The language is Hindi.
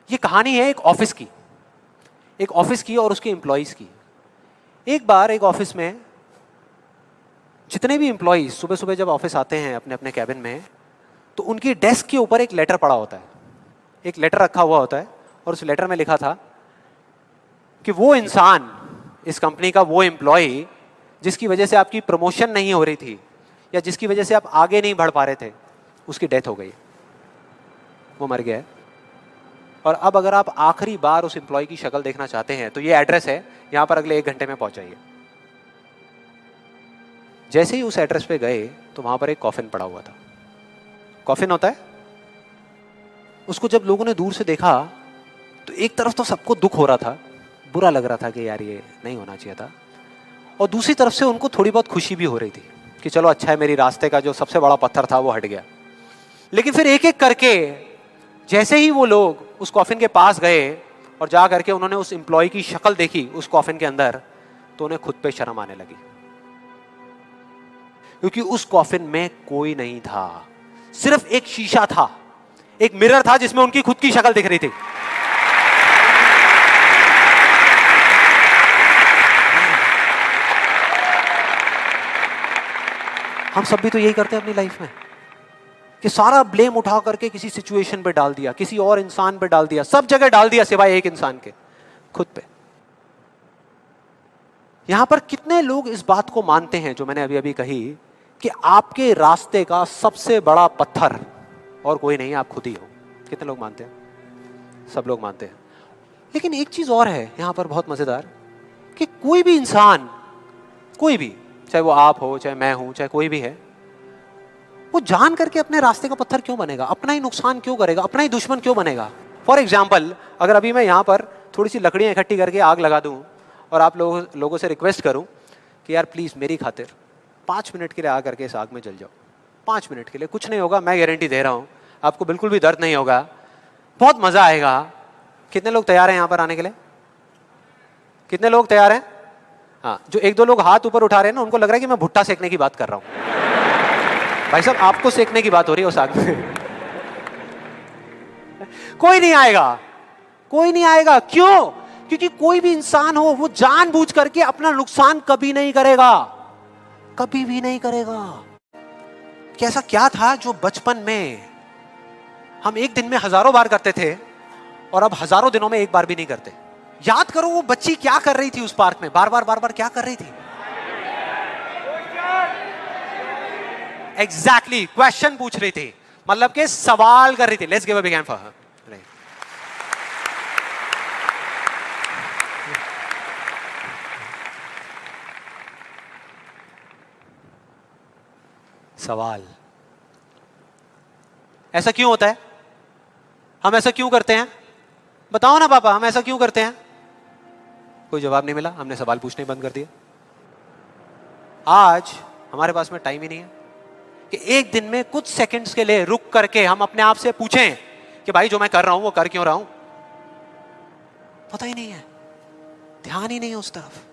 ये कहानी है एक ऑफिस की और उसके एम्प्लॉइज की। एक बार एक ऑफिस में जितने भी एम्प्लॉइज सुबह सुबह जब ऑफिस आते हैं अपने अपने कैबिन में, तो उनकी डेस्क के ऊपर एक लेटर पड़ा होता है, एक लेटर रखा हुआ होता है, और उस लेटर में लिखा था कि वो इंसान, इस कंपनी का वो एम्प्लॉय जिसकी वजह से आपकी प्रमोशन नहीं हो रही थी या जिसकी वजह से आप आगे नहीं बढ़ पा रहे थे, उसकी डेथ हो गई, वो मर गया है। और अब अगर आप आखिरी बार उस एम्प्लॉय की शक्ल देखना चाहते हैं तो ये एड्रेस है, यहां पर अगले 1 घंटे में पहुंचाइए। जैसे ही उस एड्रेस पे गए तो वहां पर एक कॉफिन पड़ा हुआ था। कॉफिन होता है, उसको जब लोगों ने दूर से देखा तो एक तरफ तो सबको दुख हो रहा था, बुरा लग रहा था कि यार ये नहीं होना चाहिए था, और दूसरी तरफ से उनको थोड़ी बहुत खुशी भी हो रही थी कि चलो अच्छा है, मेरी रास्ते का जो सबसे बड़ा पत्थर था वो हट गया। लेकिन फिर एक एक करके जैसे ही वो लोग उस कॉफिन के पास गए और जा करके उन्होंने उस एम्प्लॉय की शक्ल देखी उस कॉफिन के अंदर, तो उन्हें खुद पे शर्म आने लगी, क्योंकि उस कॉफिन में कोई नहीं था, सिर्फ एक शीशा था, एक मिरर था जिसमें उनकी खुद की शक्ल दिख रही थी। हम सब भी तो यही करते हैं अपनी लाइफ में कि सारा ब्लेम उठा करके किसी सिचुएशन पे डाल दिया, किसी और इंसान पे डाल दिया, सब जगह डाल दिया सिवाय एक इंसान के, खुद पे। यहां पर कितने लोग इस बात को मानते हैं जो मैंने अभी अभी कही कि आपके रास्ते का सबसे बड़ा पत्थर और कोई नहीं, आप खुद ही हो? कितने लोग मानते हैं? सब लोग मानते हैं। लेकिन एक चीज और है यहां पर बहुत मजेदार, कि कोई भी इंसान, कोई भी, चाहे वो आप हो, चाहे मैं हूं, चाहे कोई भी है, वो जान करके अपने रास्ते का पत्थर क्यों बनेगा? अपना ही नुकसान क्यों करेगा? अपना ही दुश्मन क्यों बनेगा? फॉर एग्जाम्पल, अगर अभी मैं यहां पर थोड़ी सी लकड़ियां इकट्ठी करके आग लगा दूं और आप लोगों से रिक्वेस्ट करूं कि यार प्लीज मेरी खातिर 5 मिनट के लिए आ करके इस आग में जल जाओ, 5 मिनट के लिए, कुछ नहीं होगा, मैं गारंटी दे रहा हूं, आपको बिल्कुल भी दर्द नहीं होगा, बहुत मजा आएगा। कितने लोग तैयार हैं यहां पर आने के लिए? कितने लोग तैयार हैं? हाँ, जो 1-2 लोग हाथ ऊपर उठा रहे हैं ना, उनको लग रहा है कि मैं भुट्टा सेकने की बात कर रहा हूं। भाई साहब, आपको सेकने की बात हो रही है उस आग में। कोई नहीं आएगा, कोई नहीं आएगा। क्यों? क्योंकि कोई भी इंसान हो वो जानबूझ करके अपना नुकसान कभी नहीं करेगा, कभी भी नहीं करेगा। कि ऐसा क्या था जो बचपन में हम एक दिन में हजारों बार करते थे और अब हजारों दिनों में एक बार भी नहीं करते? याद करो वो बच्ची क्या कर रही थी उस पार्क में, बार बार क्या कर रही थी? एग्जैक्टली, क्वेश्चन पूछ रही थी, मतलब के सवाल कर रही थी। Let's give a big hand for her. सवाल। ऐसा क्यों होता है? हम ऐसा क्यों करते हैं? बताओ ना पापा, हम ऐसा क्यों करते हैं? कोई जवाब नहीं मिला, हमने सवाल पूछने बंद कर दिया। आज हमारे पास में टाइम ही नहीं है कि एक दिन में कुछ सेकंड्स के लिए रुक करके हम अपने आप से पूछें कि भाई जो मैं कर रहा हूं वो कर क्यों रहा हूं? पता ही नहीं है, ध्यान ही नहीं है उस तरफ।